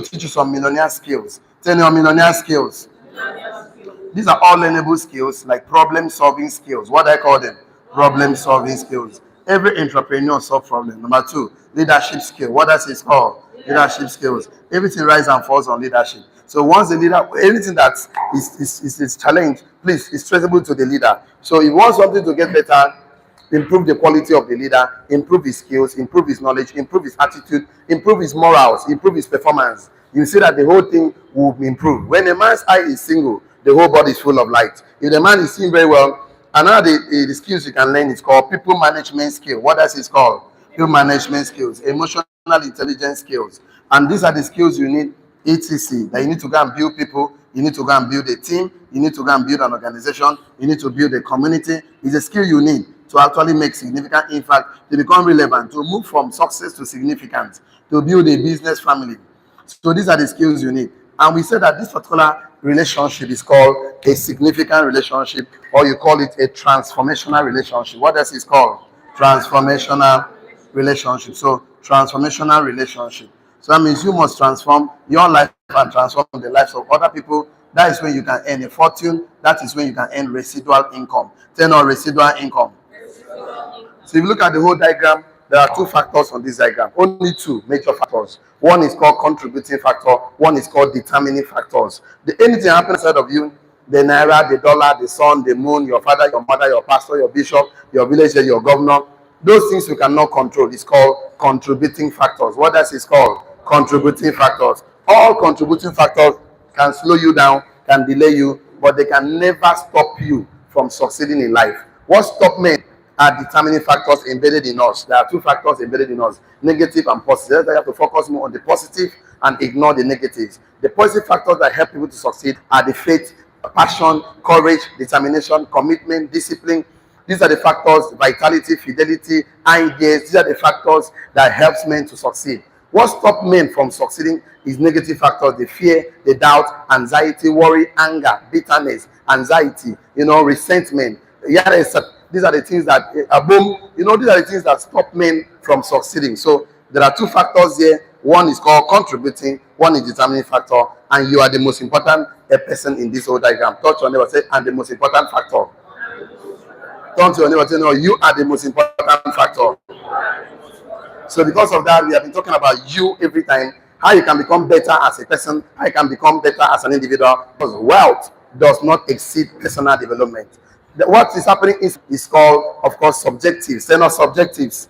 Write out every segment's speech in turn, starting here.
teach you some millionaire skills. Tell your millionaire skills. These are all learnable skills, like problem-solving skills. What I call them? Problem-solving skills. Every entrepreneur solves problems. Number two, leadership skill. What does it call? Leadership skills. Everything rises and falls on leadership. So once the leader, anything that is challenged, please, it's traceable to the leader. So if you want something to get better, improve the quality of the leader, improve his skills, improve his knowledge, improve his attitude, improve his morals, improve his performance. You see that the whole thing will improve. When a man's eye is single, the whole body is full of light. If the man is seeing very well, another the skills you can learn is called people management skill. What does it called? People management skills, emotional intelligence skills. And these are the skills you need, etc. That you need to go and build people, you need to go and build a team, you need to go and build an organization, you need to build a community. It's a skill you need to actually make significant impact, to become relevant, to move from success to significance, to build a business family. So these are the skills you need. And we said that this particular relationship is called a significant relationship, or you call it a transformational relationship. What else is called? Transformational relationship. So transformational relationship. So that means you must transform your life and transform the lives of other people. That is when you can earn a fortune. That is when you can earn residual income. Turn on residual income. So if you look at the whole diagram, there are two factors on this diagram. Only two major factors. One is called contributing factor. One is called determining factors. Anything happens inside of you, the naira, the dollar, the sun, the moon, your father, your mother, your pastor, your bishop, your villager, your governor, those things you cannot control. It's called contributing factors. What else is called? Contributing factors. All contributing factors can slow you down, can delay you, but they can never stop you from succeeding in life. What stops men are determining factors embedded in us. There are two factors embedded in us, negative and positive. You have to focus more on the positive and ignore the negatives. The positive factors that help people to succeed are the faith, passion, courage, determination, commitment, discipline. These are the factors, vitality, fidelity, ideas. These are the factors that helps men to succeed. What stops men from succeeding is negative factors, the fear, the doubt, anxiety, worry, anger, bitterness, anxiety, resentment. These are the things that these are the things that stop men from succeeding. So there are two factors here. One is called contributing, one is determining factor, and you are the most important person in this whole diagram. Touch your neighbor, say, and the most important factor. Turn to your neighbor, say, no, you are the most important factor. So because of that, we have been talking about you every time, how you can become better as a person, how you can become better as an individual, because wealth does not exceed personal development. What is happening is called, of course, subjectives. They're not subjectives.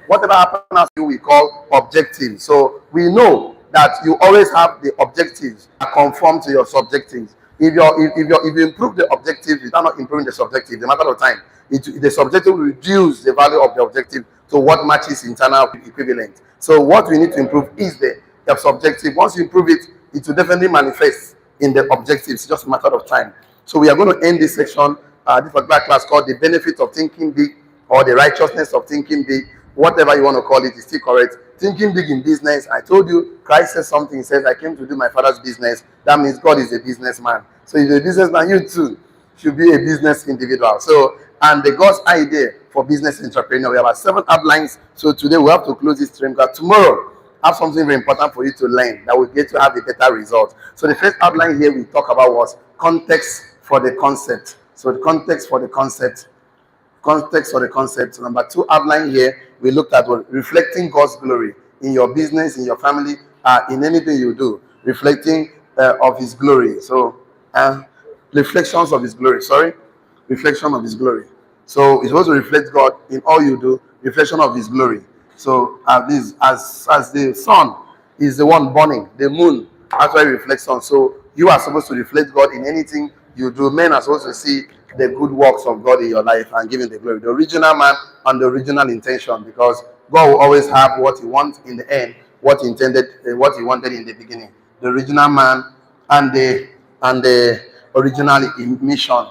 Whatever happens to you, we call objectives. So we know that you always have the objectives that conform to your subjectives. If you improve the objective, you are not improving the subjective. The matter of time, the subjective will reduce the value of the objective to what matches internal equivalent. So what we need to improve is the subjective. Once you improve it, it will definitely manifest in the objectives. It's just a matter of time. So we are going to end this section, this particular class, called the benefit of thinking big, or the righteousness of thinking big. Whatever you want to call it is still correct. Thinking big in business. I told you, Christ says something. He says, I came to do my Father's business. That means God is a businessman. So if you're a businessman, you too should be a business individual. So, and the God's idea for business entrepreneur, we have 7 outlines. So today we have to close this stream, because tomorrow I have something very important for you to learn that will get to have a better result. So the first outline here we talk about was context for the concept. So the context for the concept. Context for the concept. So number 2 outline here, we looked at reflecting God's glory in your business, in your family, in anything you do. Reflecting of His glory. So reflections of His glory. Reflection of His glory. So it's supposed to reflect God in all you do. Reflection of His glory. So as the sun is the one burning, the moon actually reflects on. So you are supposed to reflect God in anything you do. Men are supposed to see the good works of God in your life and give Him the glory. The original man and the original intention, because God will always have what He wants in the end, what He intended, what He wanted in the beginning. The original man and the original mission.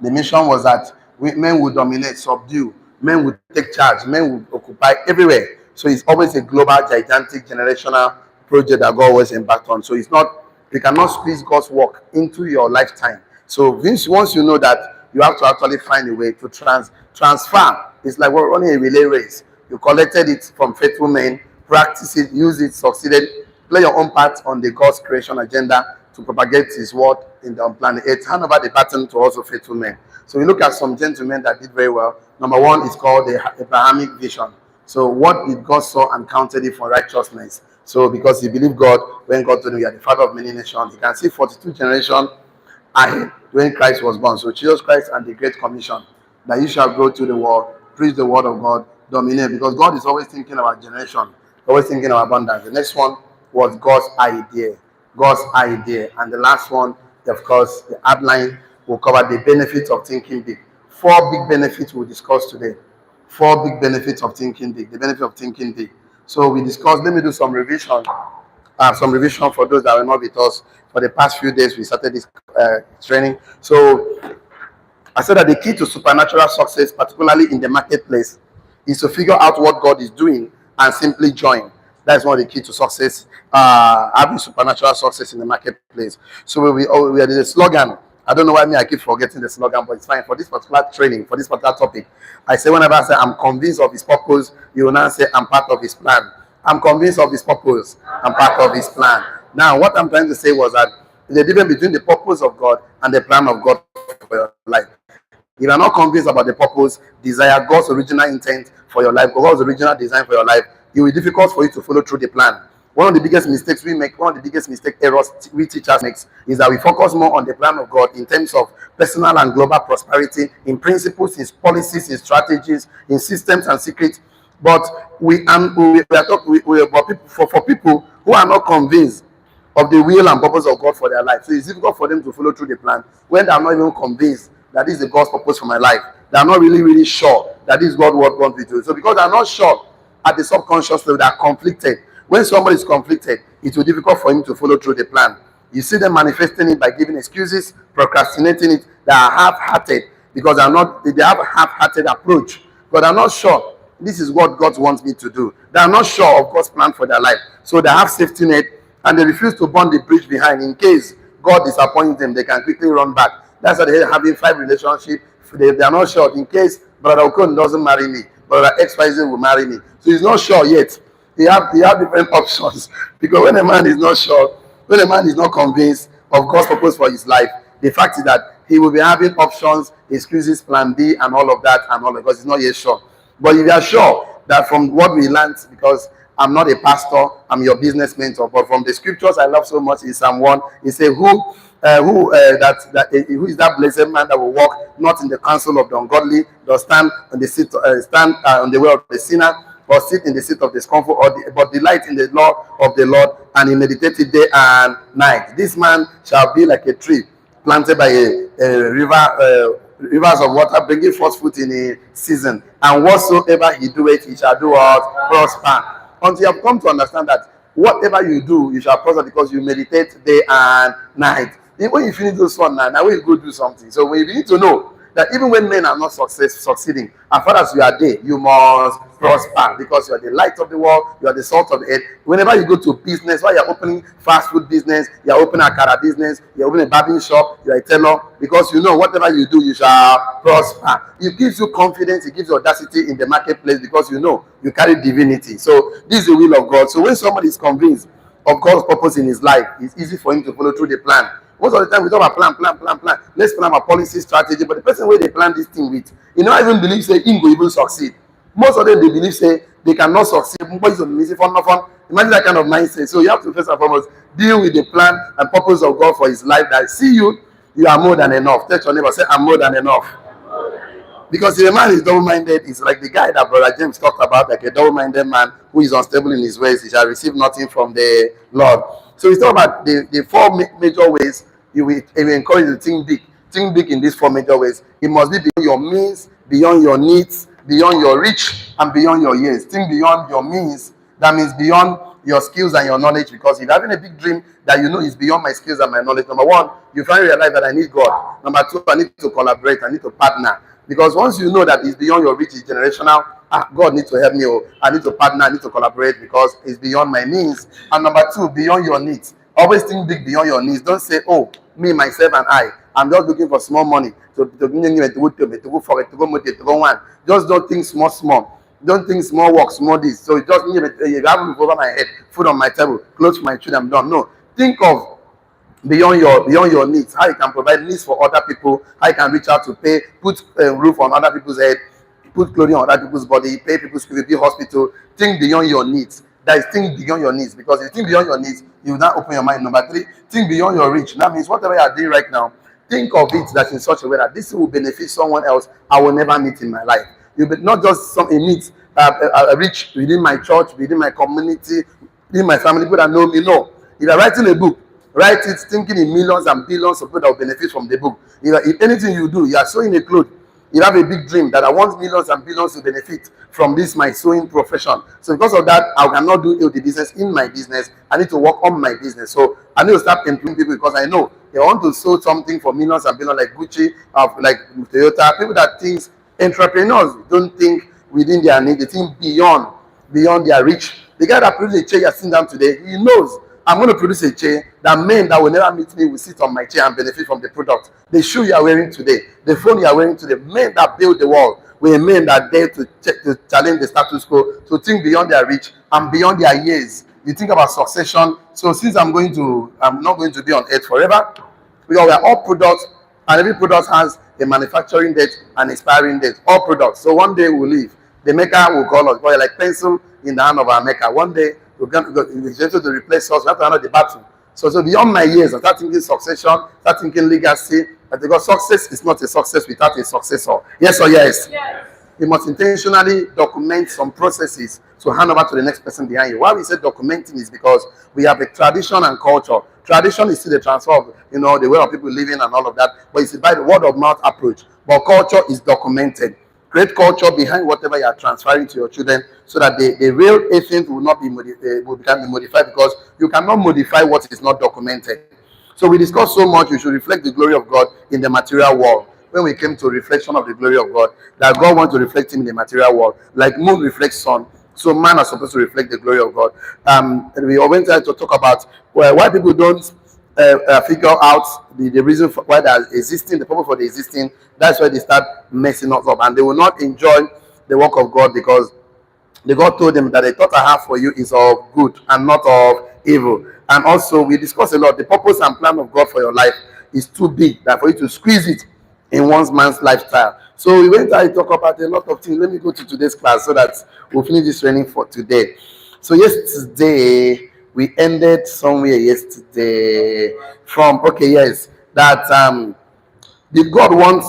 The mission was that men would dominate, subdue, men would take charge, men would occupy everywhere. So it's always a global, gigantic, generational project that God always embarked on. So it's not, you cannot squeeze God's work into your lifetime. So once you know that, you have to actually find a way to transfer. It's like we're running a relay race. You collected it from faithful men, practice it, use it, succeeded. Play your own part on the God's creation agenda to propagate His word on planet Earth. Hand over the baton to also faithful men. So we look at some gentlemen that did very well. Number one is called the Abrahamic vision. So what did God saw and counted it for righteousness? So because he believed God, when God told him, you are the father of many nations, he can see 42 generations ahead when Christ was born. So Jesus Christ and the Great Commission, that you shall go to the world, preach the word of God, dominate. Because God is always thinking about generation, always thinking about abundance. The next one was God's idea. God's idea. And the last one, of course, the outline will cover the benefits of thinking big. 4 big benefits we'll discuss today. 4 big benefits of thinking big. The benefit of thinking big. So we discussed, let me do some revision. Some revision for those that were not with us for the past few days. We started this training. So I said that the key to supernatural success, particularly in the marketplace, is to figure out what God is doing and simply join. That's one of the key to success, having supernatural success in the marketplace. So we had a slogan. I don't know why I keep forgetting the slogan, but it's fine. For this particular training, for this particular topic, I say whenever I say I'm convinced of His purpose, you will now say I'm part of His plan. I'm convinced of His purpose. I'm part of His plan. Now, what I'm trying to say was that the difference between the purpose of God and the plan of God for your life. If you are not convinced about the purpose, desire, God's original intent for your life, God's original design for your life, it will be difficult for you to follow through the plan. One of the biggest mistakes we make, one of the biggest errors we teachers make, is that we focus more on the plan of God in terms of personal and global prosperity, in principles, in policies, in strategies, in systems and secrets. But for people who are not convinced of the will and purpose of God for their life, so it's difficult for them to follow through the plan when they are not even convinced that this is the God's purpose for my life. They are not really sure that this is God what wants me to do. So because they are not sure at the subconscious level, they are conflicted. When somebody is conflicted, it will be difficult for him to follow through the plan. You see them manifesting it by giving excuses, procrastinating it. They are half-hearted because they have a half-hearted approach. But they are not sure this is what God wants me to do. They are not sure of God's plan for their life. So they have safety net and they refuse to burn the bridge behind. In case God disappoints them, they can quickly run back. That's why they're having 5 relationships. They are not sure. In case Brother Okon doesn't marry me, Brother XYZ will marry me. So he's not sure yet. He have different options. Because when a man is not sure, when a man is not convinced of God's purpose for his life, the fact is that he will be having options, excuses, plan B, and all of that, because he's not yet sure. But if you are sure that from what we learned, because I'm not a pastor, I'm your business mentor, but from the scriptures I love so much in Psalm 1, it says, who is that blessed man that will walk not in the counsel of the ungodly, does stand on the seat, on the way of the sinner, or sit in the seat of the scornful, but delight in the law of the Lord, and he meditates day and night. This man shall be like a tree planted by a rivers of water, bringing forth fruit in a season. And whatsoever he doeth, he shall do what? Prosper. Until you have come to understand that whatever you do, you shall prosper because you meditate day and night. When you finish those one now will you go do something. So we need to know that even when men are not succeeding, as far as you are there, you must prosper because you are the light of the world, you are the salt of the earth. Whenever you go to business, while you are opening fast food business, you are opening a car business, you are opening a barbering shop, you are a tailor, because you know whatever you do, you shall prosper. It gives you confidence, it gives you audacity in the marketplace because you know you carry divinity. So this is the will of God. So when somebody is convinced of God's purpose in his life, it's easy for him to follow through the plan. Most of the time we talk about plan. Let's plan our policy strategy. But the person where they plan this thing with, you know, even believe say he will even succeed. Most of them they believe say they cannot succeed. Imagine that kind of mindset. So you have to first and foremost deal with the plan and purpose of God for his life. That see you are more than enough. Tell your neighbor, say I'm more than enough. Because if a man is double-minded, it's like the guy that Brother James talked about, like a double-minded man who is unstable in his ways, he shall receive nothing from the Lord. So he's talking about the 4 major ways you will encourage you to think big. Think big in these 4 major ways. It must be beyond your means, beyond your needs, beyond your reach, and beyond your years. Think beyond your means. That means beyond your skills and your knowledge. Because if you're having a big dream that you know is beyond my skills and my knowledge, number 1, you finally realize that I need God. Number 2, I need to collaborate. I need to partner. Because once you know that it's beyond your reach, it's generational, God needs to help me. I need to partner, I need to collaborate because it's beyond my means. And number 2, beyond your needs. Always think big beyond your needs. Don't say, oh, me, myself, and I'm just looking for small money. Just don't think small. Don't think small work, small this. So it just means you have a roof over my head, food on my table, clothes for my children. I'm done. No, think of beyond your needs, how you can provide needs for other people, how you can reach out to pay, put roof on other people's head, put clothing on other people's body, pay people's school, build hospital. Think beyond your needs. That is, think beyond your needs, because if you think beyond your needs, you will not open your mind. Number three, think beyond your reach. That means whatever you are doing right now, think of it that in such a way that this will benefit someone else I will never meet in my life. You be not just some a need, a reach within my church, within my community, within my family, people that know me. No, if you're writing a book, write it thinking in millions and billions of people that will benefit from the book. If anything you do, you are sewing a cloth, you have a big dream that I want millions and billions to benefit from this my sewing profession. So because of that, I cannot do the business in my business. I need to work on my business. So I need to start employing people, because I know they want to sew something for millions and billions, like Gucci, like Toyota. People that think, entrepreneurs don't think within their need, they think beyond their reach. The guy that produced a chair you're sitting down today, he knows I'm going to produce a chair that men that will never meet me will sit on my chair and benefit from the product. The shoe you are wearing today, the phone you are wearing today, men that build the world were men that dare to challenge the status quo, to think beyond their reach and beyond their years. You think about succession. So since I'm not going to be on earth forever, because we are all products, and every product has a manufacturing date and expiring date. All products. So one day we'll leave. The maker will call us, boy, like pencil in the hand of our maker. One day we're going to replace us. We have to handle the battle. So beyond my years, I start thinking succession, start thinking legacy. Because success is not a success without a successor. Yes or yes? Yes. You must intentionally document some processes to hand over to the next person behind you. Why we say documenting is because we have a tradition and culture. Tradition is still the transfer of, the way of people living and all of that, but it's by the word of mouth approach. But culture is documented. Create culture behind whatever you are transferring to your children, so that the real essence will not be modified, because you cannot modify what is not documented. So we discussed so much, we should reflect the glory of God in the material world. When we came to reflection of the glory of God, that God wants to reflect him in the material world, like moon reflects sun. So man are supposed to reflect the glory of God. We went to talk about why people don't figure out the reason for why they are existing, the purpose for the existing. That's why they start messing us up, and they will not enjoy the work of God, because the God told them that the thought I have for you is of good and not of evil. And also we discussed a lot. The purpose and plan of God for your life is too big that for you to squeeze it in one man's lifestyle. So we went to talk about a lot of things. Let me go to today's class so that we'll finish this training for today. So yesterday we ended somewhere yesterday from that did God want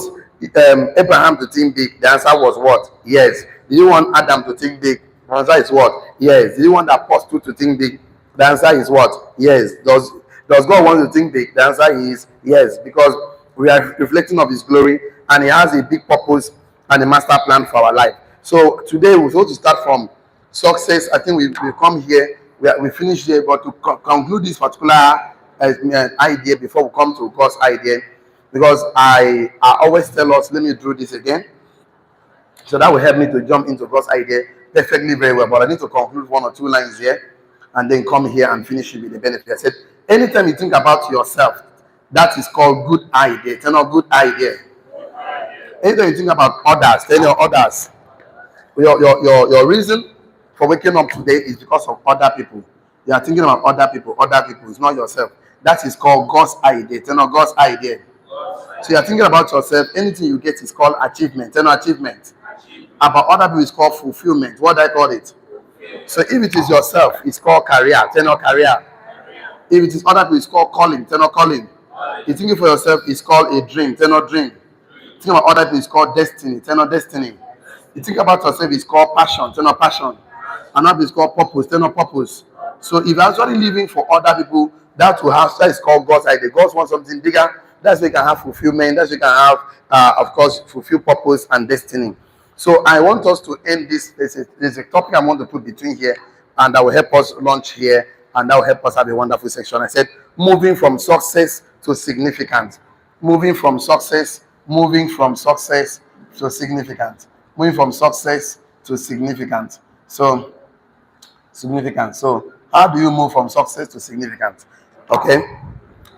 Abraham to think big? The answer was what? Yes. Did you want Adam to think big? The answer is what? Yes. Did you want the apostle to think big? The answer is what? Yes. Does God want to think big? The answer is yes, because we are reflecting of his glory, and he has a big purpose and a master plan for our life. So today we're going to start from success. I think we come here, we finish here, but to conclude this particular idea before we come to God's idea, because I always tell us, let me do this again, so that will help me to jump into God's idea perfectly very well. But I need to conclude one or two lines here and then come here and finish it with the benefit. I said, anytime you think about yourself, that is called good idea. It's not good idea. Anytime you think about others, tell your others. Your reason for waking up today is because of other people. You are thinking about other people. It's not yourself. That is called God's idea. Tell not God's idea. So you are thinking about yourself. Anything you get is called achievement. Tell not achievement. About other people is called fulfillment. What do I call it? So if it is yourself, it's called career. Tell not career. If it is other people, it's called calling. Tell not calling. You thinking for yourself is called a dream. Tell not dream. Think about other people is called destiny. Tell not destiny. You think about yourself is called passion. Tell not passion. Another is called purpose. Tell not purpose. So if you're actually living for other people, that is called God's idea. God wants something bigger. That's where you can have fulfillment. That's where you can have, of course, fulfill purpose and destiny. So I want us to end this. There's a topic I want to put between here, and that will help us launch here, and that will help us have a wonderful section. I said, moving from success to significance. Moving from success to significant. Moving from success to significant. So, significant. So, how do you move from success to significant? Okay.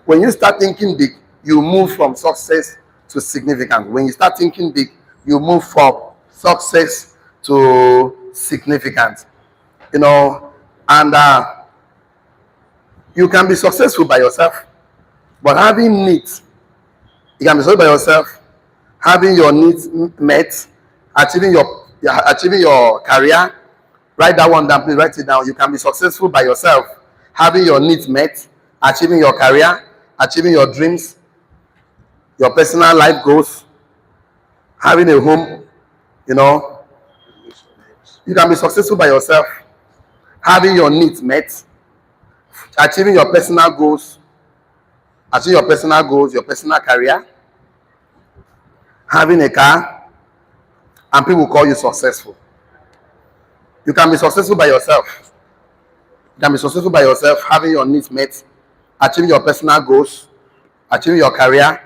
When you start thinking big, you move from success to significant. When you start thinking big, you move from success to significant. And you can be successful by yourself, but having needs, you can be successful by yourself, having your needs met, achieving your career. Write that one down, please write it down. You can be successful by yourself, having your needs met, achieving your career, achieving your dreams, your personal life goals, having a home. You can be successful by yourself, having your needs met, achieving your personal goals, your personal career, having a car, and people call you successful. You can be successful by yourself. You can be successful by yourself, having your needs met, achieving your personal goals, achieving your career,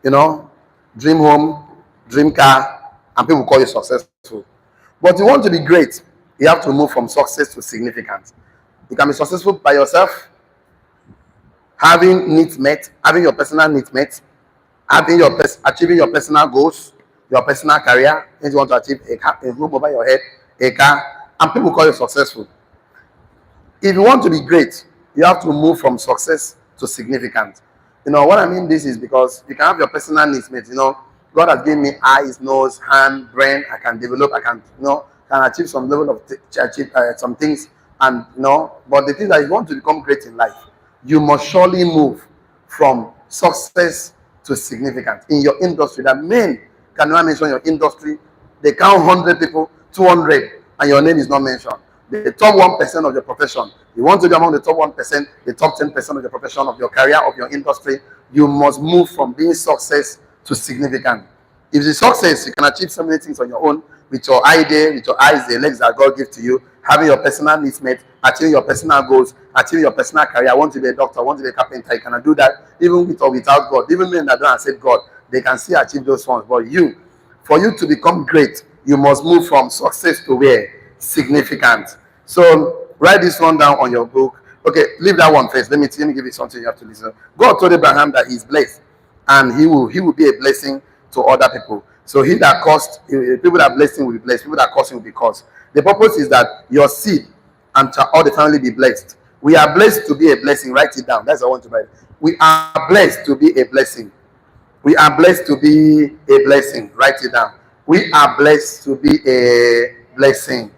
dream home, dream car, and people call you successful. But you want to be great, you have to move from success to significance. You can be successful by yourself, having needs met, having your personal needs met, achieving your personal goals, your personal career. If you want to achieve a roof over your head, a car, and people call you successful. If you want to be great, you have to move from success to significance. What I mean this is because you can have your personal needs met. God has given me eyes, nose, hand, brain. I can develop. I can achieve some level of achieve some things. And but the thing that you want to become great in life, you must surely move from success to significance in your industry. That men cannot mention your industry. They count 100 people, 200, and your name is not mentioned. The top 1% of your profession. You want to be among the top 1%, the top 10% of your profession, of your career, of your industry. You must move from being success to significant. If it's success, you can achieve so many things on your own with your idea, with your eyes, the legs that God gives to you, having your personal needs met, achieving your personal goals, achieving your personal career. I want to be a doctor, I want to be a carpenter. You cannot do that even with or without God. Even men that don't accept God, they can still achieve those ones. But for you to become great, you must move from success to where? Significant. So write this one down on your book. Okay, leave that one first. Let me give you something you have to listen. God told Abraham that he's blessed and he will be a blessing to other people. So he that cursed, people that bless him will be blessed, people that curse him will be cursed. The purpose is that your seed and all the family be blessed. We are blessed to be a blessing. Write it down. That's what I want to write. We are blessed to be a blessing. We are blessed to be a blessing. Write it down. We are blessed to be a blessing.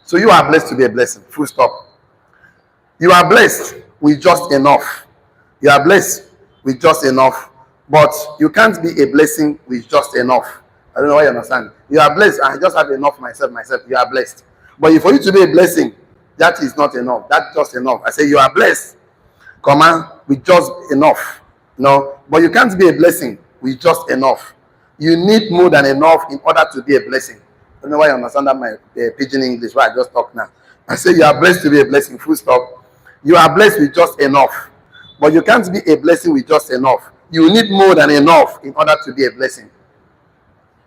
So you are blessed to be a blessing. Full stop. You are blessed with just enough. You are blessed with just enough. But you can't be a blessing with just enough. I don't know why you understand. You are blessed. I just have enough myself. You are blessed. But for you to be a blessing, that is not enough. That's just enough. I say you are blessed, with just enough. No, but you can't be a blessing with just enough. You need more than enough in order to be a blessing. I don't know why you understand that my pidgin English, why I just talk now. I say you are blessed to be a blessing, full stop. You are blessed with just enough. But you can't be a blessing with just enough. You need more than enough in order to be a blessing.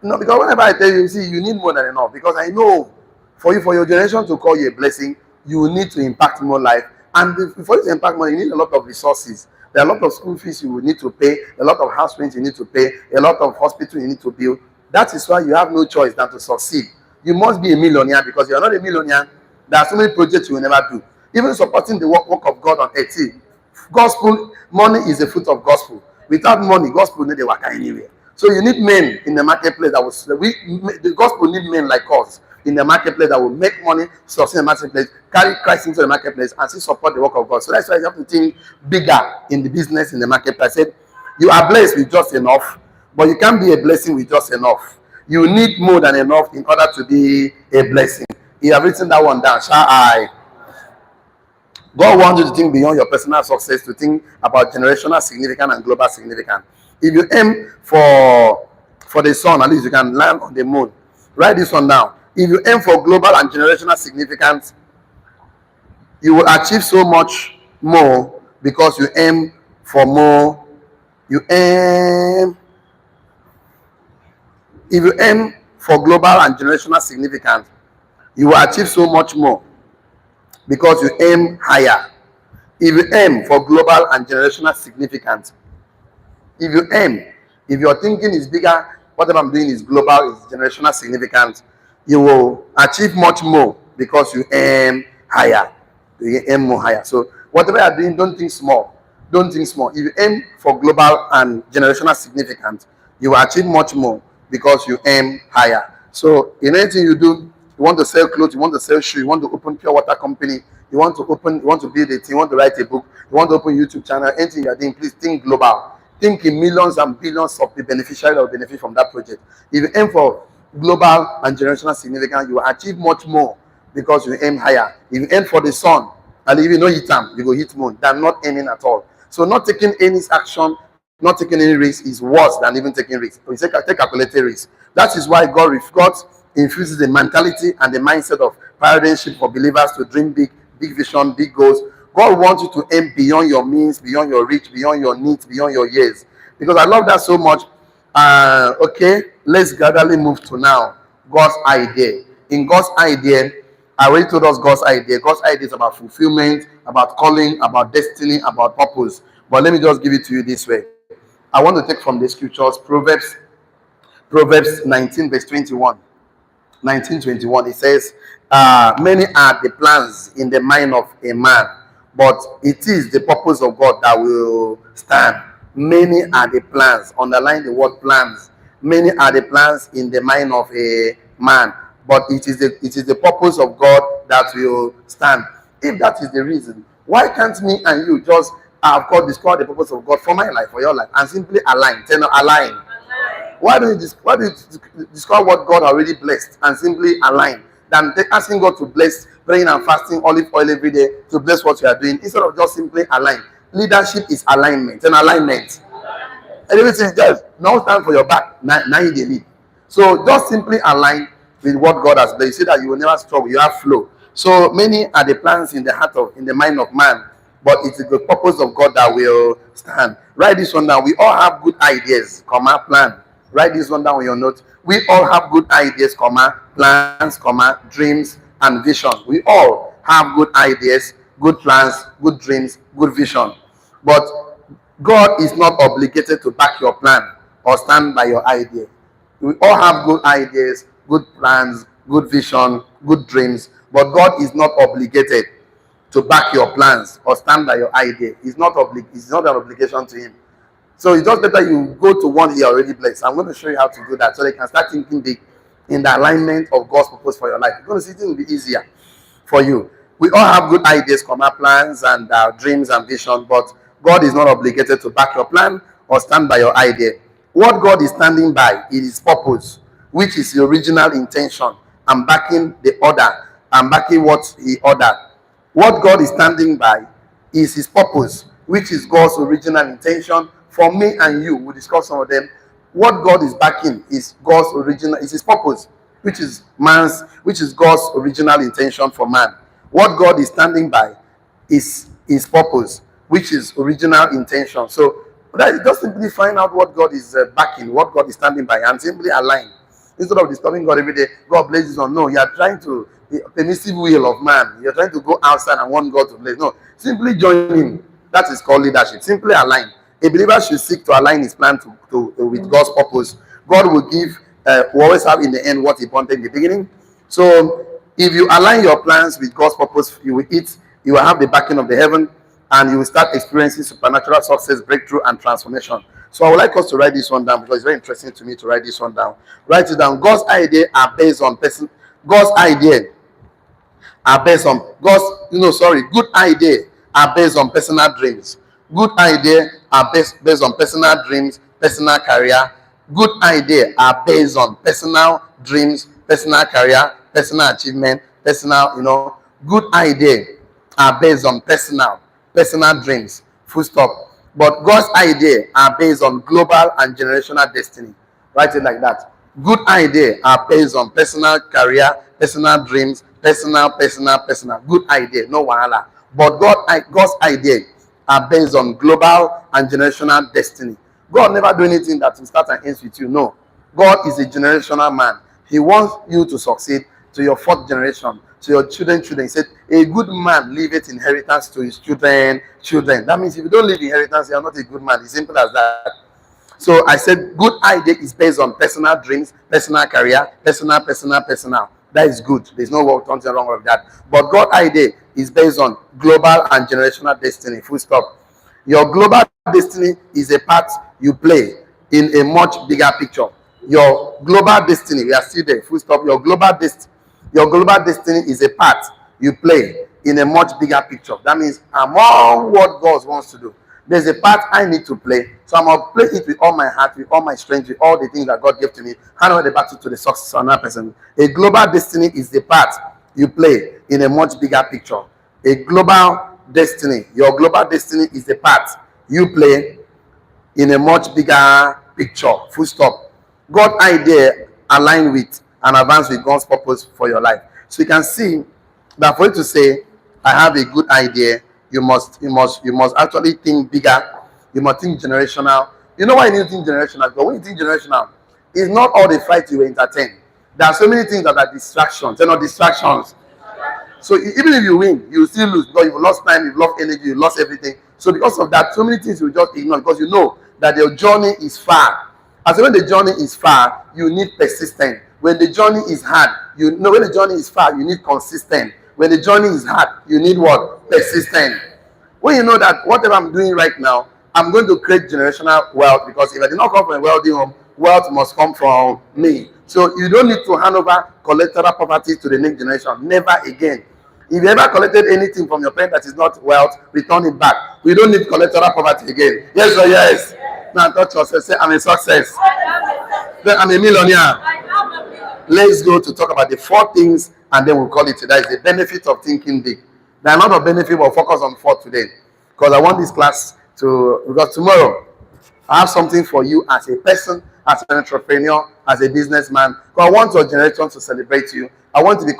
Because whenever I tell you, you need more than enough. Because I know for your generation to call you a blessing, you need to impact more life. And before you impact more, you need a lot of resources. There are a lot of school fees you will need to pay, a lot of house rent you need to pay, a lot of hospital you need to build. That is why you have no choice than to succeed. You must be a millionaire, because you are not a millionaire. There are so many projects you will never do. Even supporting the work of God on earth. Gospel, money is the fruit of gospel. Without money, gospel need to work anywhere. So you need men in the marketplace the gospel need men like us in the marketplace that will make money, sustain the marketplace, carry Christ into the marketplace, and still support the work of God. So that's why you have to think bigger in the business, in the marketplace. I said, you are blessed with just enough, but you can't be a blessing with just enough. You need more than enough in order to be a blessing. You have written that one down. Shall I? God wants you to think beyond your personal success, to think about generational significance and global significance. If you aim for the sun, at least you can land on the moon. Write this one down. If you aim for global and generational significance, you will achieve so much more, because you aim for more. If you aim for global and generational significance, you will achieve so much more, because you aim higher. If you aim for global and generational significance, if your thinking is bigger, whatever I'm doing is global, is generational significance, You will achieve much more because you aim higher. You aim more higher. So whatever you're doing, don't think small. Don't think small. If you aim for global and generational significance, you will achieve much more because you aim higher. So in anything you do, you want to sell clothes, you want to sell shoes, you want to open pure water company, you want to build a team, you want to write a book, you want to open YouTube channel, anything you're doing, please think global. Think in millions and billions of the beneficiaries that will benefit from that project. If you aim for global and generational significance, you will achieve much more because you aim higher. If you aim for the sun, and if you know hit them, you go hit moon than not aiming at all. So not taking any action, not taking any risk is worse than even taking risk. We take calculated risk. That is why God infuses the mentality and the mindset of paradigm for believers to dream big, big vision, big goals. God wants you to aim beyond your means, beyond your reach, beyond your needs, beyond your years. Because I love that so much. Okay, let's gradually move to now God's idea. In God's idea, I already told us God's idea. God's idea is about fulfillment, about calling, about destiny, about purpose. But let me just give it to you this way. I want to take from the scriptures Proverbs 19, verse 21. 19:21. It says, many are the plans in the mind of a man, but it is the purpose of God that will stand. Many are the plans. Underline the word plans. Many are the plans in the mind of a man, but it is the purpose of God that will stand. If that is the reason, why can't me and you just of course discover the purpose of God for my life, for your life, and simply align? Tell them align. Why don't you discover what God already blessed and simply align than asking God to bless, praying and fasting, olive oil every day to bless what you are doing instead of just simply align? Leadership is alignment and alignment. And everything is just no time for your back. Now you lead. So just simply align with what God has blessed. You see that you will never struggle. You have flow. So many are the plans in the mind of man, but it is the purpose of God that will stand. Write this one down. We all have good ideas, plan. Write this one down on your note. We all have good ideas, plans, dreams, and vision. We all have good ideas, good plans, good dreams, good vision. But God is not obligated to back your plan or stand by your idea. We all have good ideas, good plans, good vision, good dreams, but God is not obligated to back your plans or stand by your idea. It's not an obligation to him. So it's just better you go to one he already blessed. I'm going to show you how to do that so they can start thinking big in the alignment of God's purpose for your life. You're going to see things will be easier for you. We all have good ideas, plans and dreams and vision, but God is not obligated to back your plan or stand by your idea. What God is standing by is his purpose, which is the original intention, and backing the order and backing what he ordered. What God is standing by is his purpose, which is God's original intention. For me and you, we'll discuss some of them. What God is backing is his purpose, which is God's original intention for man. What God is standing by is his purpose, which is original intention. So that just simply find out what God is backing, what God is standing by, and simply align. Instead of disturbing God every day, God blesses on. No, you are trying to the permissive will of man. You're trying to go outside and want God to bless. No, simply join him. That is called leadership. Simply align. A believer should seek to align his plan with God's purpose. God will always have in the end what he wanted in the beginning. So if you align your plans with God's purpose, you will have the backing of the heaven, and you will start experiencing supernatural success, breakthrough, and transformation. So I would like us to write this one down because it's very interesting to me to write this one down. Write it down. God's idea are based on person. God's idea are based on good idea are based on personal dreams. Good idea are based on personal dreams, personal career. Good idea are based on personal dreams, personal career, personal achievement, personal, good idea are based on personal dreams. Full stop. But God's idea are based on global and generational destiny. Write it like that. Good idea are based on personal career, personal dreams, personal. Good idea, no wahala. But God's idea are based on global and generational destiny. God never do anything that will start and ends with you. No. God is a generational man. He wants you to succeed to your fourth generation, to your children. He said, a good man leaveth inheritance to his children. That means if you don't leave inheritance, you are not a good man. It's simple as that. So I said good idea is based on personal dreams, personal career, personal. That is good. There's no nothing wrong with that. But God idea is based on global and generational destiny. Full stop. Your global destiny is a part you play in a much bigger picture. Your global destiny, we are still there. Full stop. Your global destiny is a part you play in a much bigger picture. That means among what God wants to do, there's a part I need to play. So I'm going to play it with all my heart, with all my strength, with all the things that God gave to me. Hand over the battle to the success of another person. A global destiny is the part you play in a much bigger picture. A global destiny, your global destiny is the part you play in a much bigger picture. Full stop. God's idea align with and advance with God's purpose for your life. So you can see that for you to say, I have a good idea, you must actually think bigger. You must think generational. You know why you need to think generational? Because when you think generational, it's not all the fight you entertain. There are so many things that are distractions. They're not distractions. So even if you win, you still lose because you've lost time, you've lost energy, you've lost everything. So because of that, so many things you just ignore because you know that your journey is far. As when the journey is far, you need persistence. When the journey is hard, you know when the journey is far, you need consistent. When the journey is hard, you need what? Persistent. When you know that whatever I'm doing right now, I'm going to create generational wealth because if I did not come from a wealthy home, wealth must come from me. So you don't need to hand over collateral property to the next generation. Never again. If you ever collected anything from your parent that is not wealth, return it back. We don't need collateral property again. Yes or yes? Now touch yourself. Say, I'm a success. Then I'm a millionaire. Let's go to talk about the 4 things and then we'll call it today. It's the benefit of thinking big. There are a lot of benefits, we'll focus on 4 today. Because I want this class because tomorrow I have something for you as a person, as an entrepreneur, as a businessman. Because I want your generation to celebrate you. I want you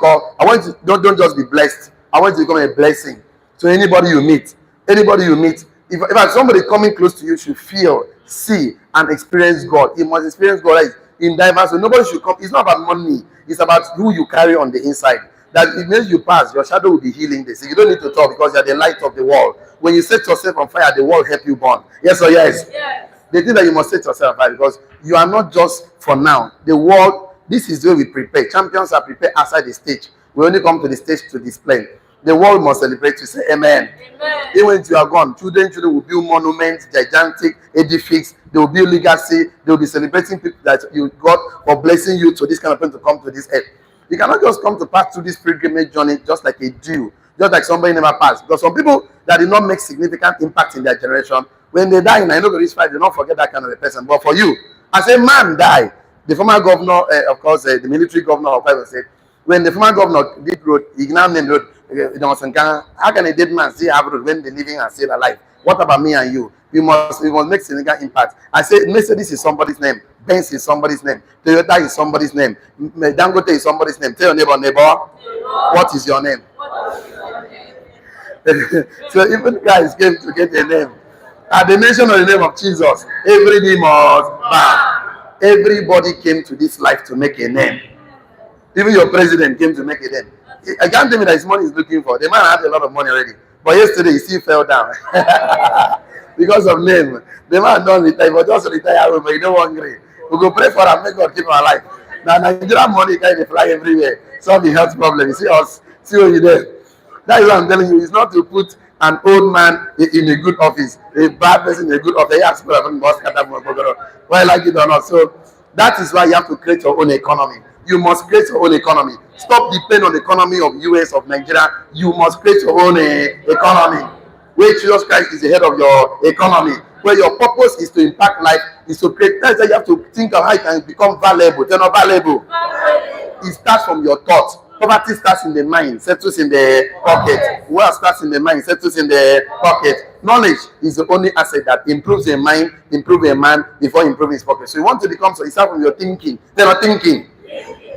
don't just be blessed. I want you to become a blessing to anybody you meet. Anybody you meet. If somebody coming close to you should feel, see, and experience God. You must experience God in diverse ways. Nobody should come. It's not about money. It's about who you carry on the inside. That it makes you pass, your shadow will be healing this. You don't need to talk because you're the light of the world. When you set yourself on fire, the world help you burn. Yes or yes? Yes. The thing that you must set yourself on fire because you are not just for now. The world, this is where we prepare. Champions are prepared outside the stage. We only come to the stage to display. The world must celebrate you. Say amen. Amen. Even when you are gone, children will build monuments, gigantic edifices. They will build legacy. They will be celebrating people that you got for blessing you to this kind of person to come to this earth. You cannot just come to pass through this pilgrimage journey just like a Jew, just like somebody never passed. Because some people that did not make significant impact in their generation, when they die in Nairobi reach 5, they don't forget that kind of a person. But for you, as a man died, the former governor, of course, the military governor of Bible said, when the former governor did road, he now named road, how can a dead man still have road when the living are still alive? What about me and you? We must make significant impact. I say Mercedes is somebody's name. Benz is somebody's name. Toyota is somebody's name. Dangote is somebody's name. Tell your neighbor, what is your name? So even guys came to get a name. At the mention of the name of Jesus, every knee must bow. Everybody came to this life to make a name. Even your president came to make a name. I can't tell me that his money is looking for. The man had a lot of money already. But yesterday he still fell down. Because of name. The man don't retire, but just retire, but he don't hungry. We go pray for him, make God keep him alive. Now Nigerian money kind of fly everywhere. Solve the health problem. You see us, see what you there. That is what I'm telling you. It's not to put an old man in a good office, a bad person in a good office. Yes, why like it or not. So that is why you have to create your own economy. You must create your own economy. Stop depending on the economy of US, of Nigeria. You must create your own economy. Where Jesus Christ is the head of your economy. Where your purpose is to impact life, is to create. That's why you have to think of how you can become valuable. They're not valuable. It starts from your thoughts. Poverty starts in the mind, settles in the pocket. Wealth starts in the mind, settles in the pocket. Knowledge is the only asset that improves a mind, improves a man before improving his pocket. So you want to become so. It starts from your thinking. They're not thinking.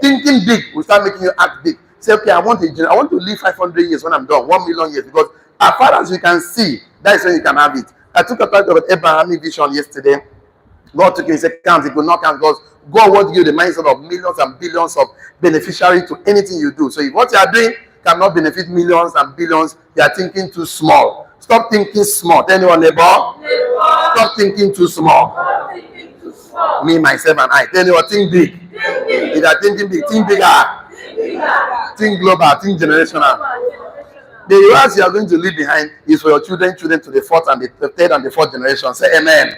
Thinking big will start making you act big. Say, okay, I want to live 500 years when I'm done, 1 million years, because as far as you can see, that is when you can have it. I took a part of Abrahamic vision yesterday. God took his account, he could not count because God wants to give you the mindset of millions and billions of beneficiary to anything you do. So if what you are doing cannot benefit millions and billions, you are thinking too small. Stop thinking small. Tell your neighbor, stop thinking too small. Me, myself, and I. Tell you what, think big. If you are thinking big, think bigger. Think global, think generational. The house you are going to leave behind is for your children to the fourth and the third and the fourth generation. Say amen.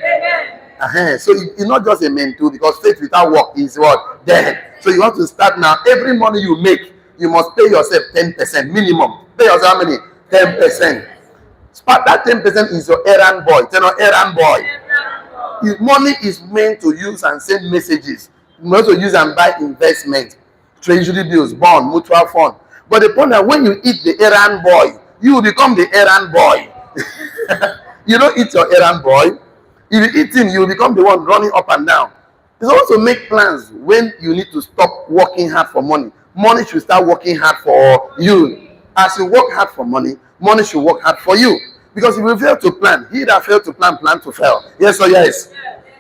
So it's not just amen too, because faith without work is what? Dead. So you want to start now. Every money you make, you must pay yourself 10% minimum. Pay yourself how many? 10%. That 10% is your errand boy. Tell your errand boy. If money is meant to use and send messages, you must also use and buy investment, treasury bills, bond, mutual fund. But the point that when you eat the errand boy, you will become the errand boy. You don't eat your errand boy. If you eat him, you will become the one running up and down. It's also make plans when you need to stop working hard for money. Money should start working hard for you. As you work hard for money, money should work hard for you. Because if you fail to plan, he that failed to plan to fail. Yes or yes?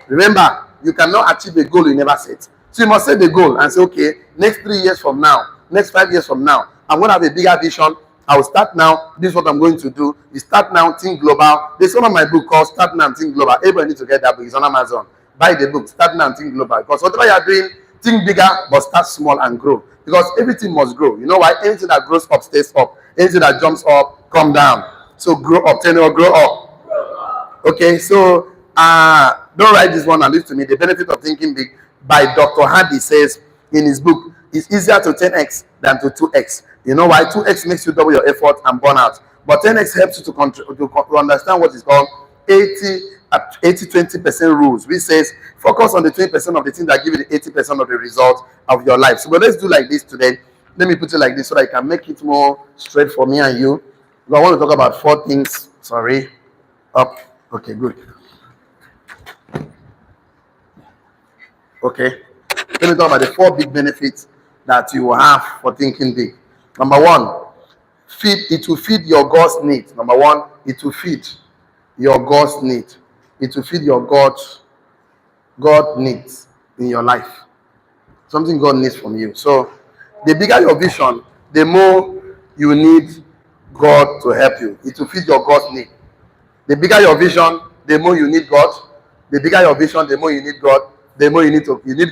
Remember, you cannot achieve a goal you never set. So you must set the goal and say, okay, next 3 years from now, next 5 years from now, I'm going to have a bigger vision. I will start now. This is what I'm going to do. You start now, think global. There's one of my book called Start Now, Think Global. Everybody needs to get that book. It's on Amazon. Buy the book, Start Now, Think Global. Because whatever you are doing, think bigger, but start small and grow. Because everything must grow. You know why? Anything that grows up stays up. Anything that jumps up, come down. So grow up. Tell me, grow up. Okay, so don't write this one and leave to me. The Benefit of Thinking Big by Dr. Hardy says in his book, it's easier to 10x than to 2x. You know why? 2x makes you double your effort and burn out. But 10x helps you to understand what is called 80-20% rules, which says focus on the 20% of the thing that give you the 80% of the result of your life. So but let's do like this today. Let me put it like this so that I can make it more straight for me and you. I want to talk about 4 things. Sorry. Up. Okay, good. Okay. Let me talk about the 4 big benefits that you will have for thinking big. Number 1, it will feed your God's need. Number 1, it will feed your God's need. It will feed your God needs in your life. Something God needs from you. So the bigger your vision, the more you need God to help you. It will feed your God's need. The bigger your vision, the more you need God. The bigger your vision, the more you need God. The more you need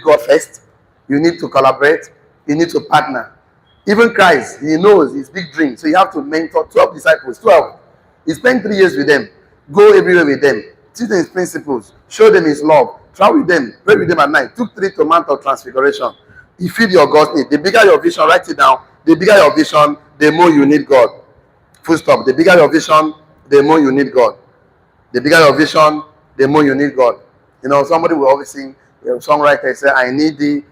God first. You need to collaborate. You need to partner. Even Christ, he knows his big dream. So you have to mentor 12 disciples. 12. He spent 3 years with them. Go everywhere with them. Teach them his principles. Show them his love. Travel with them. Pray with them at night. Took 3 to Mount of Transfiguration. He feed your God's need. The bigger your vision, write it down. The bigger your vision, the more you need God. Full stop. The bigger your vision, the more you need God. The bigger your vision, the more you need God. You know, somebody will always sing, songwriter say, I need thee.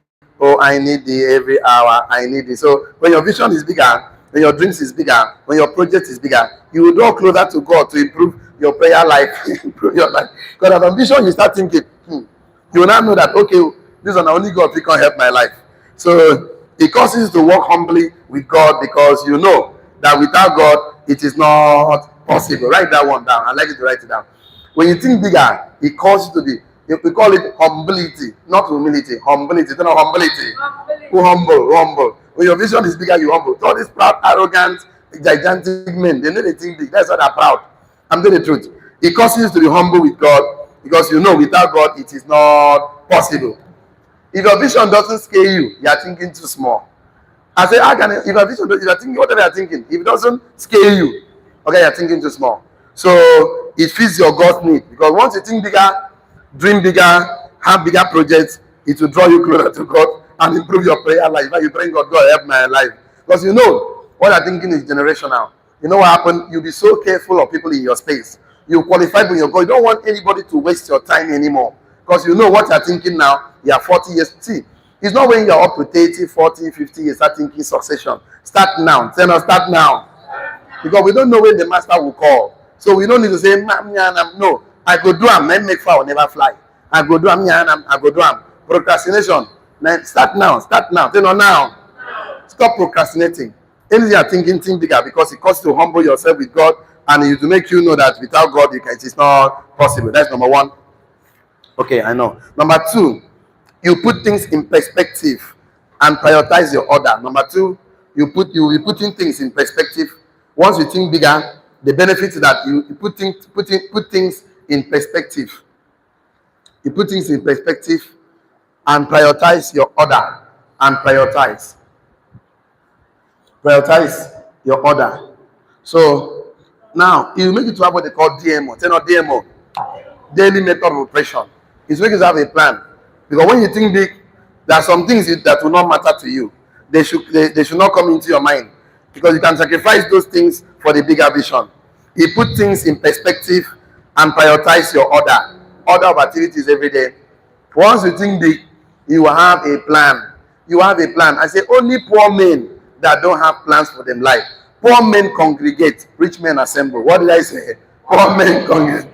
Oh, I need thee every hour. I need thee. So when your vision is bigger, when your dreams is bigger, when your project is bigger, you will draw closer to God to improve your prayer life, improve your life. Because as ambition, you start thinking, you will now know that, okay, this is only God who can help my life. So it causes you to work humbly with God because you know that without God, it is not possible. Write that one down. I'd like you to write it down. When you think bigger, it causes you to be, we call it humility, not humility. Humility. You know humility. Who humble. When your vision is bigger, you humble. All these proud, arrogant, gigantic men, they know they think big. That's why they're proud. I'm telling the truth. It causes you to be humble with God because you know without God it is not possible. If your vision doesn't scare you, you are thinking too small. I say, if your vision, if you're thinking whatever you're thinking, if it doesn't scare you, okay, you're thinking too small. So it fits your God's need because once you think bigger, dream bigger, have bigger projects, it will draw you closer to God and improve your prayer life. When you pray, God, help my life. Because you know what you're thinking is generational. You know what happened? You'll be so careful of people in your space. You qualify for your God. You don't want anybody to waste your time anymore. Because you know what you're thinking now. You are 40 years. See, it's not when you're up to 30, 40, 50 years, start thinking succession. Start now. Tell us, start now. Because we don't know when the master will call. So we don't need to say, no, I go do am, then make foul, never fly. I go do am, I go do am. Procrastination. Start now. Tell us now. Stop procrastinating. Anything you're thinking, think bigger because it costs to humble yourself with God and to make you know that without God, it is not possible. That's number 1. Okay, I know. Number 2, you put things in perspective and prioritize your order. Number 2, you will be putting things in perspective. Once you think bigger, the benefit is that you put things in perspective. You put things in perspective and prioritize your order. And prioritize your order. So now you make it to have what they call DMO. Tell not DMO, daily method of operation. It's make you have a plan. Because when you think big, there are some things that will not matter to you. They should not come into your mind. Because you can sacrifice those things for the bigger vision. You put things in perspective and prioritize your order of activities every day. Once you think big, you will have a plan. You have a plan. I say only poor men that don't have plans for them life. Poor men congregate, rich men assemble. What did I say? Poor men congregate,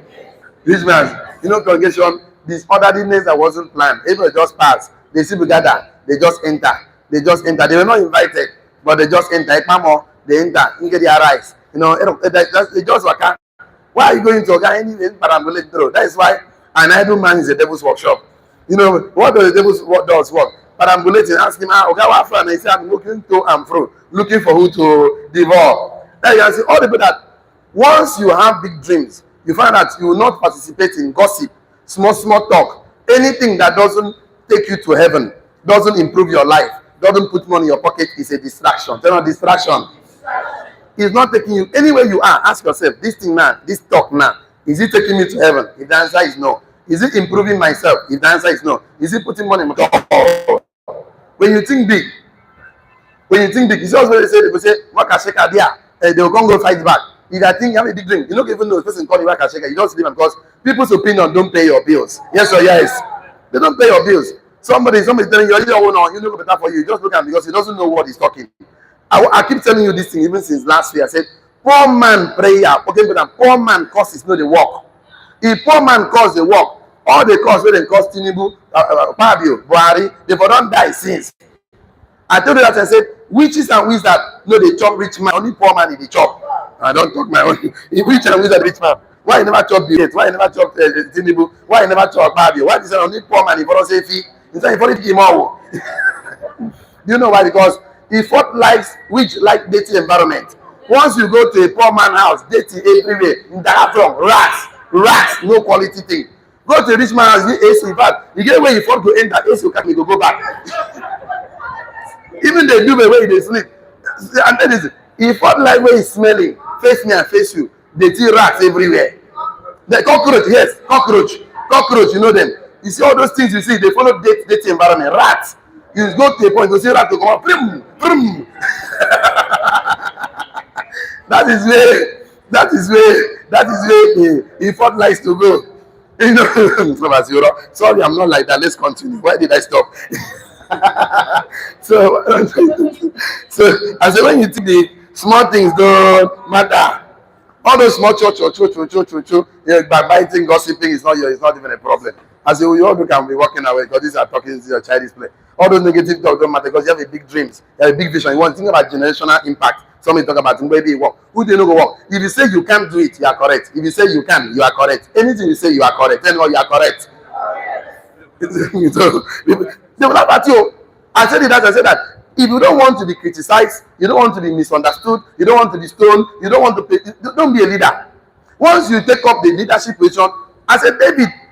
rich men. Congregation, this orderliness that wasn't planned. Everybody just pass. They see we gather. They just enter. They were not invited, but they just enter. They enter. You get their rice. They just work. Why are you going to organize parambulate through? That is why an idle man is a devil's workshop. What does the devil's work? Parambulating, ask him, and I say, I'm looking to and fro, looking for who to devour. Then you can see all the people that once you have big dreams, you find that you will not participate in gossip, small talk, anything that doesn't take you to heaven, doesn't improve your life, doesn't put money in your pocket, is a distraction. Tell me, distraction. It's not taking you anywhere you are. Ask yourself, this thing now, this talk now, is it taking me to heaven? If the answer is no. Is it improving myself? If the answer is no. Is it putting money in my pocket? When you think big, it's also when they say, Wakasheka there, they will go fight back. If I think you have a big dream, you don't even know the person called you Wakasheka, you just leave them because people's opinion don't pay your bills. Yes or yes? They don't pay your bills. Somebody telling you, you know better for you. Just look at him because he doesn't know what he's talking. I keep telling you this thing even since last year. I said, poor man prayer. Okay, but poor man causes not the work. If poor man cause the work, all the cause where they cause Tinubu, Fabio, Buhari, they for don't die since. I told you that I said, witches and wizards, no, they chop rich man, only poor man in the chop. I don't talk my own. If witch and wizard rich man, why you never chop Bill Gates? Why you never chop Tinubu? Why you never chop Fabio? Why is it only poor man in for safety? Instead, if only more. Do you know why? Because he fought lives which like dirty environment. Once you go to a poor man house, dirty everywhere, in the from rats, no quality thing. Go to a rich man house, AC. In fact, you get where you fought to enter, AC will come, you go back. Even they do the way they sleep. And then he fought like where he's smelling. Face me and face you. They see rats everywhere. The cockroach, yes, cockroach, you know them. You see all those things you see, they follow dirty environment. Rats. You go to a point, you see rat to come up. That is where he fought likes to go. You know, sorry, I'm not like that. Let's continue. Why did I stop? so I said, when you think the small things don't matter, all those small backbiting, gossiping is not even a problem. I said, well, you all can be walking away because these are talking, this is a childish play. All those negative talk don't matter because you have a big dreams, you have a big vision. You want to think about generational impact. Somebody talk about maybe work. Who do you know go work? If you say you can't do it, you are correct. If you say you can, you are correct. Anything you say, you are correct. Tell me you are correct. So, they will laugh at you. I said that if you don't want to be criticized, you don't want to be misunderstood, you don't want to be stoned, you don't want to pay, don't be a leader. Once you take up the leadership position, I said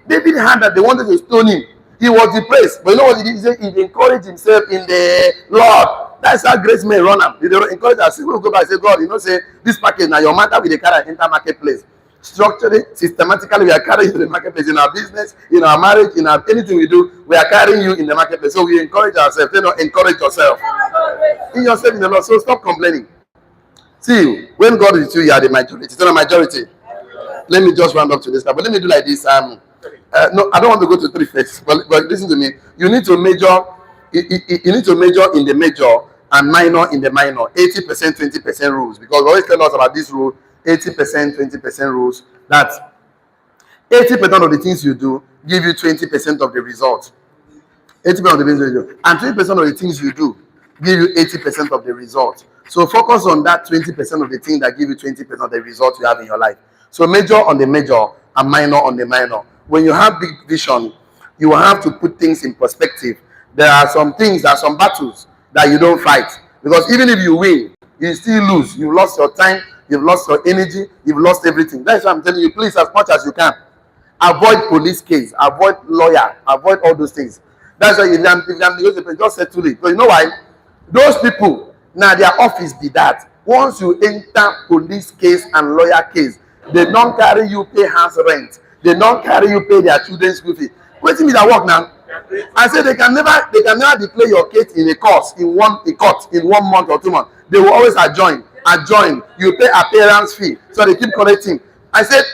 David had that they wanted to stone him. He was depressed, but you know what he did? He said he encouraged himself in the Lord. That's how grace may run him. He encourage us. He will go back and say, God, say this package now your matter with the carry enter marketplace. Structurally, systematically, we are carrying you in the marketplace in our business, in our marriage, in our anything we do. We are carrying you in the marketplace. So we encourage ourselves. Encourage yourself. In yourself in the Lord. So stop complaining. See, when God is with you, you are the majority. It's not a majority. Let me just round up to this. But let me do like this. No, I don't want to go to 3 phases. But listen to me. You need to major. You need to major in the major and minor in the minor. 80%, 20% rules. Because we always tell us about this rule. 80%, 20% rules. That 80% of the things you do give you 20% of the results. 80% of the things you do. And 20% of the things you do give you 80% of the results. So focus on that 20% of the things that give you 20% of the results you have in your life. So major on the major and minor on the minor. When you have big vision, you will have to put things in perspective. There are some things, there are some battles that you don't fight. Because even if you win, you still lose. You've lost your time. You've lost your energy. You've lost everything. That's why I'm telling you, please, as much as you can, avoid police case, avoid lawyer, avoid all those things. That's why if I'm negotiating, just settle it. But you know why? Those people, now their office be that. Once you enter police case and lawyer case, they don't carry you pay house rent. They don't carry you pay their children's school fee. Waiting me that work now. I say they can never declare your case in a court in 1 month or 2 months. They will always adjoin. You pay appearance fee. So they keep correcting. I said,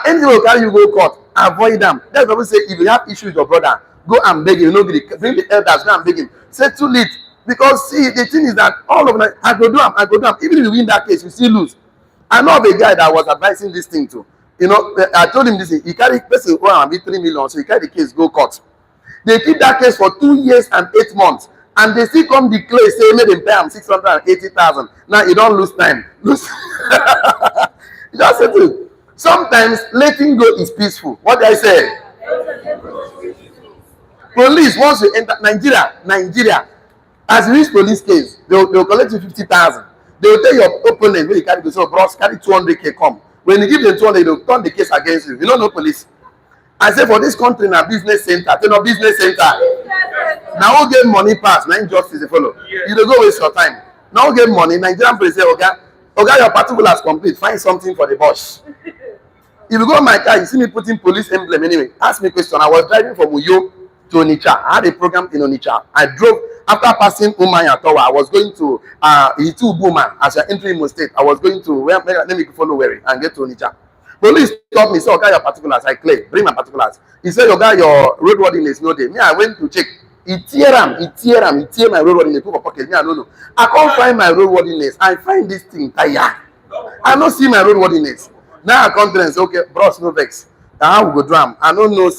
anything will carry you go court, avoid them. That's why we say if you have issues with your brother, go and beg him. You know, bring the elders, go and beg him. Settle it. Because see, the thing is that all of them, I go do them. Even if you win that case, you still lose. I know of a guy that was advising this thing to. You know, I told him this thing. He carried person and be 3 million, so he carried the case, go court. They keep that case for 2 years and 8 months. And they still come declare, say, made him pay him 680,000. Now you don't lose time. Lose. Just settle. Sometimes letting go is peaceful. What did I say? Police, once you enter Nigeria, as you reach police case, they'll collect you 50,000. They will tell your opponent when you carry the so bros, carry 200k come. When you give them 200, they'll turn the case against you. You don't know police. I say for this country now business center, business center. Now who get money pass, now injustice follow. You don't go waste your time. Now who get money, Nigerian police say, okay, your particulars complete, find something for the boss. If you go in my car, you see me putting police emblem anyway. Ask me a question. I was driving from Uyo to Onitsha. I had a program in Onitsha. I drove after passing Umaya Tower. I was going to Itu Buma as you're entering Imo State. I was going to let me follow Weri and get to Onitsha. Police stopped me, say, okay, your particulars. I clear, bring my particulars. He said, okay, your roadworthiness no day. Me, I went to check. He tear my roadworthiness, put for pocket. Me, I don't know. I can't find my roadworthiness. I find this thing tired. I don't see my roadworthiness. Now I come to and say, okay, bros, no vex. Now we go drum. I don't know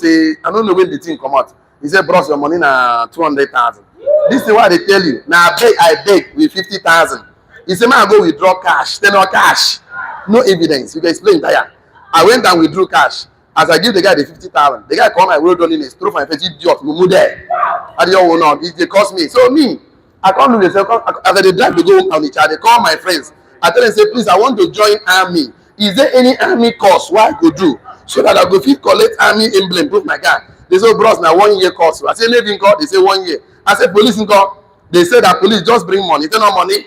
when the thing come out. He said, bros, your money na 200,000. This is what they tell you. Now I beg with 50,000. He said, man, I go withdraw cash. Then no cash. No evidence. You can explain tired. I went and withdrew cash. As I give the guy the 50,000, the guy called my roadworthiness, throw my face, idiot, mumu there. I don't know, it cost me. So me, I can't do this. As I drive to go on the chat, they call my friends. I tell them, say, please, I want to join army. Is there any army course what I go do so that I go fit collect army emblem with my guy? They say, bros, now 1 year course. I say, maybe in court. They say 1 year. I say, police in court. They say that police just bring money. They no money.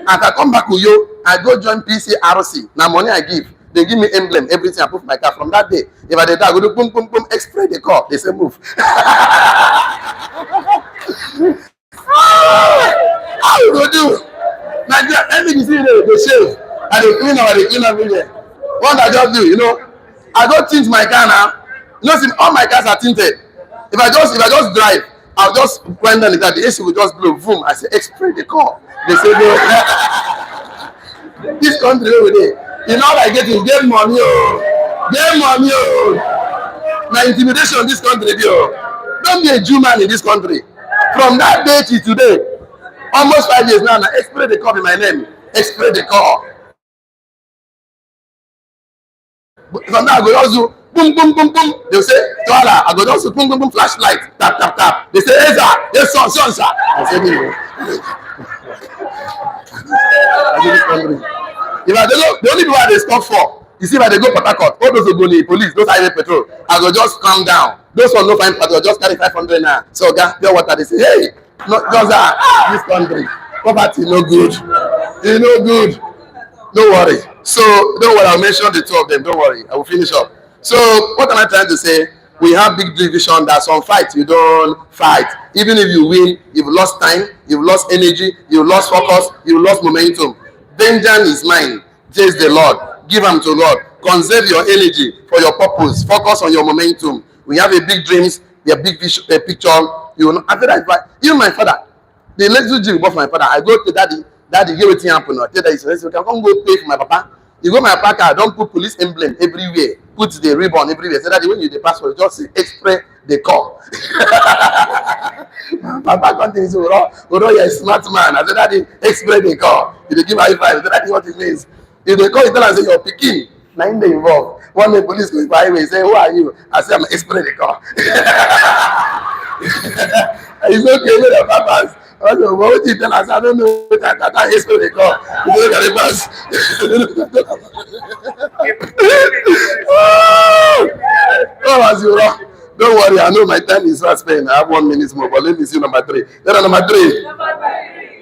As I come back to you, I go join PCRC. Now money I give. They give me emblem, everything. I put my car. From that day, if I did that, I go do boom, boom, boom, express the car. They say move. How you go do? Nigeria, everything you see there, they shave. And they clean up in there. What I just do, you know? I go tint my car now. You know, see, all my cars are tinted. If I just drive, I'll just point down that the AC will just blow. Boom. I say, express the car. They say, no. This country over there. You know what I get is get money, oh. Get money, oh. My intimidation in this country, oh. Don't be a Jew man in this country. From that day to today, almost 5 years now, express the call in my name. Express the call. From that, I go just do boom, boom, boom, boom. They'll say, Toala, I go just do boom, boom, boom, flashlight, tap, tap, tap. They say, hey, sir, yes, son, sir. I say, no. I do this country. If I don't know, the only people they stop for, you see, if they go Port Harcourt, all those who go to police, those highway patrol, I go just calm down. Those ones no find patrol, just carry 500 now. So, pure water, they say, hey, no, just this country, poverty no good. It's no good. Don't worry. So, don't worry, I'll mention the two of them. Don't worry, I will finish up. So, what am I trying to say? We have big division that some fights you don't fight. Even if you win, you've lost time, you've lost energy, you've lost focus, you've lost momentum. Vengeance is mine. Chase the Lord. Give them to Lord. Conserve your energy for your purpose. Focus on your momentum. We have a big dreams, a big vision, a picture. You know, after that, even my father, the little dream about my father, I go to daddy, give it to him. I tell that he can come go pay for my papa. You go my papa, don't put police emblem everywhere. Put the ribbon everywhere. So that when you the password, just say express the call. Papa continues, Oro, you're a smart man. I said, Daddy, express the call. If they give high five, that is what it means. If they call you, tell us, say, you're picking. Now, in the involved. One day, police go by highway, say, who are you? I say, I'm express the call. It's okay with the papas. I don't know what you tell us. I don't know what I can't express the call. You look at the bus. Oh, as you rock. Don't worry, I know my time is fast spent. I have 1 minute more, but let me see number 3. Then number 3.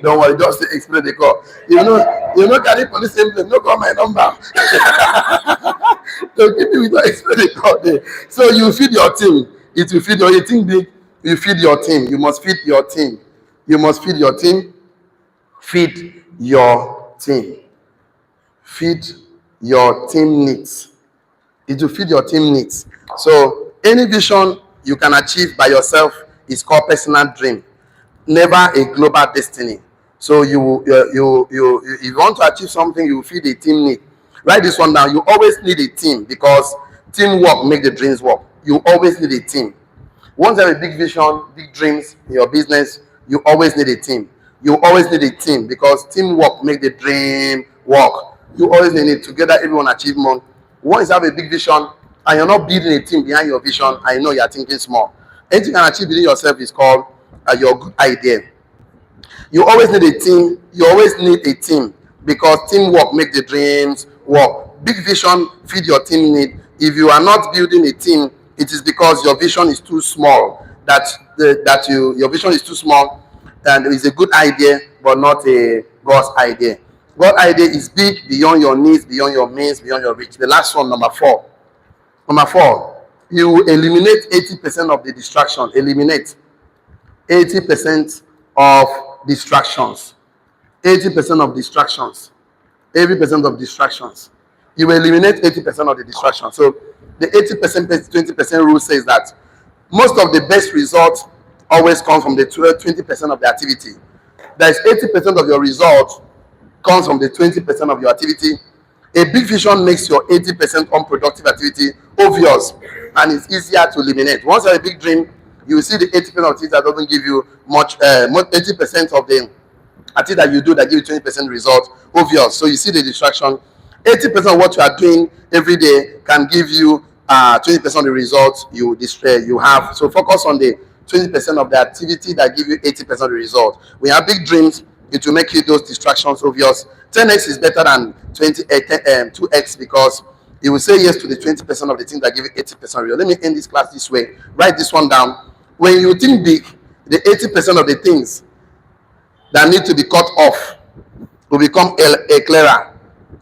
Don't worry, just explain the call. You know, carry police emblem, no call my number. Don't give me with your explain the call there. So you feed your team. It will feed your team big. You feed your team. You must feed your team. You must feed your team. Feed your team. Feed your team needs. It will feed your team needs. So any vision you can achieve by yourself is called personal dream, never a global destiny. So if you want to achieve something, you feed a team need. Write this one down. You always need a team because teamwork make the dreams work. You always need a team. Once you have a big vision, big dreams in your business, you always need a team. You always need a team because teamwork make the dream work. You always need it. Together, everyone achieve more. Once you have a big vision and you're not building a team behind your vision, I know you're thinking small. Anything you can achieve within yourself is called your good idea. You always need a team. You always need a team because teamwork make the dreams work. Big vision feed your team need. If you are not building a team, it is because your vision is too small. Your vision is too small, and it's a good idea, but not a God's idea. God's idea is big, beyond your needs, beyond your means, beyond your reach. The last one, number 4. Number 4, you eliminate 80% of the distraction. Eliminate 80% of distractions. 80% of distractions. 80% of distractions. You will eliminate 80% of the distractions. So the 80% 20% rule says that most of the best results always come from the 20% of the activity. That is 80% of your results comes from the 20% of your activity. A big vision makes your 80% unproductive activity obvious and it's easier to eliminate. Once you have a big dream, you will see the 80% of things that doesn't give you much, 80% of the activity that you do that give you 20% result obvious. So you see the distraction. 80% of what you are doing every day can give you 20% of the results you have. So focus on the 20% of the activity that give you 80% of the result. When you have big dreams, it will make you those distractions obvious. 10x is better than 2x because it will say yes to the 20% of the things that give you 80% result. Let me end this class this way. Write this one down. When you think big, the 80% of the things that need to be cut off will become clearer,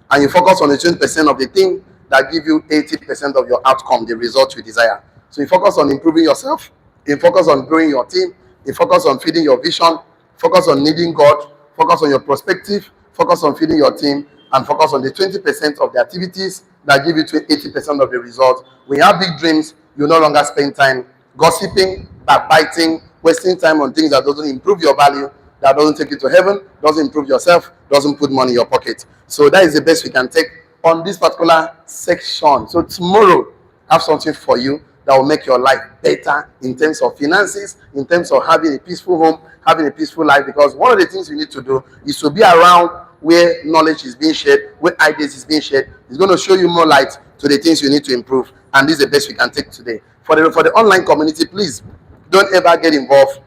and you focus on the 20% of the thing that give you 80% of your outcome, the result you desire. So you focus on improving yourself, you focus on growing your team, you focus on feeding your vision, focus on needing God, focus on your perspective, focus on feeding your team, and focus on the 20% of the activities that give you 80% of the result. When you have big dreams, you no longer spend time gossiping, backbiting, wasting time on things that doesn't improve your value, that doesn't take you to heaven, doesn't improve yourself, doesn't put money in your pocket. So that is the best we can take on this particular section. So tomorrow, I have something for you that will make your life better in terms of finances, in terms of having a peaceful home, having a peaceful life. Because one of the things you need to do is to be around where knowledge is being shared, where ideas is being shared. It's going to show you more light to the things you need to improve. And this is the best we can take today. For the online community, please don't ever get involved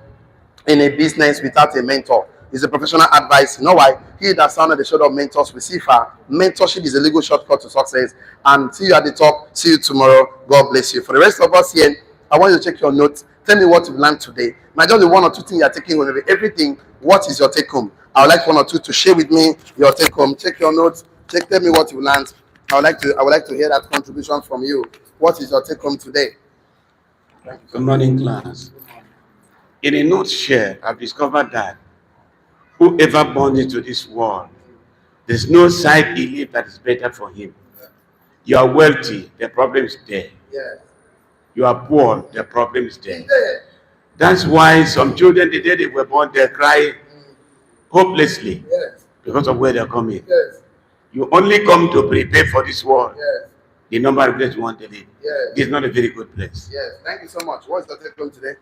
in a business without a mentor. It's a professional advice. You know why? He that sounded the shoulder of mentors will see far. Mentorship is a legal shortcut to success. And see you at the top. See you tomorrow. God bless you. For the rest of us here, I want you to check your notes. Tell me what you've learned today. Might just be 1 or 2 things you're taking home. Everything. What is your take home? I would like 1 or 2 to share with me your take home. Check your notes. Tell me what you learned. I would like to hear that contribution from you. What is your take home today? Good morning, class. In a nutshell, I've discovered that whoever born into this world, there's no side he lives that is better for him. You are wealthy, the problem is there. Yes. You are poor, the problem is there. That's why some children, the day they were born, they cry hopelessly because of where they're coming. Yes. You only come to prepare for this world. Yes. The number of place you want to live. Yes. This is not a very good place. Yes. Thank you so much. What's the take home today?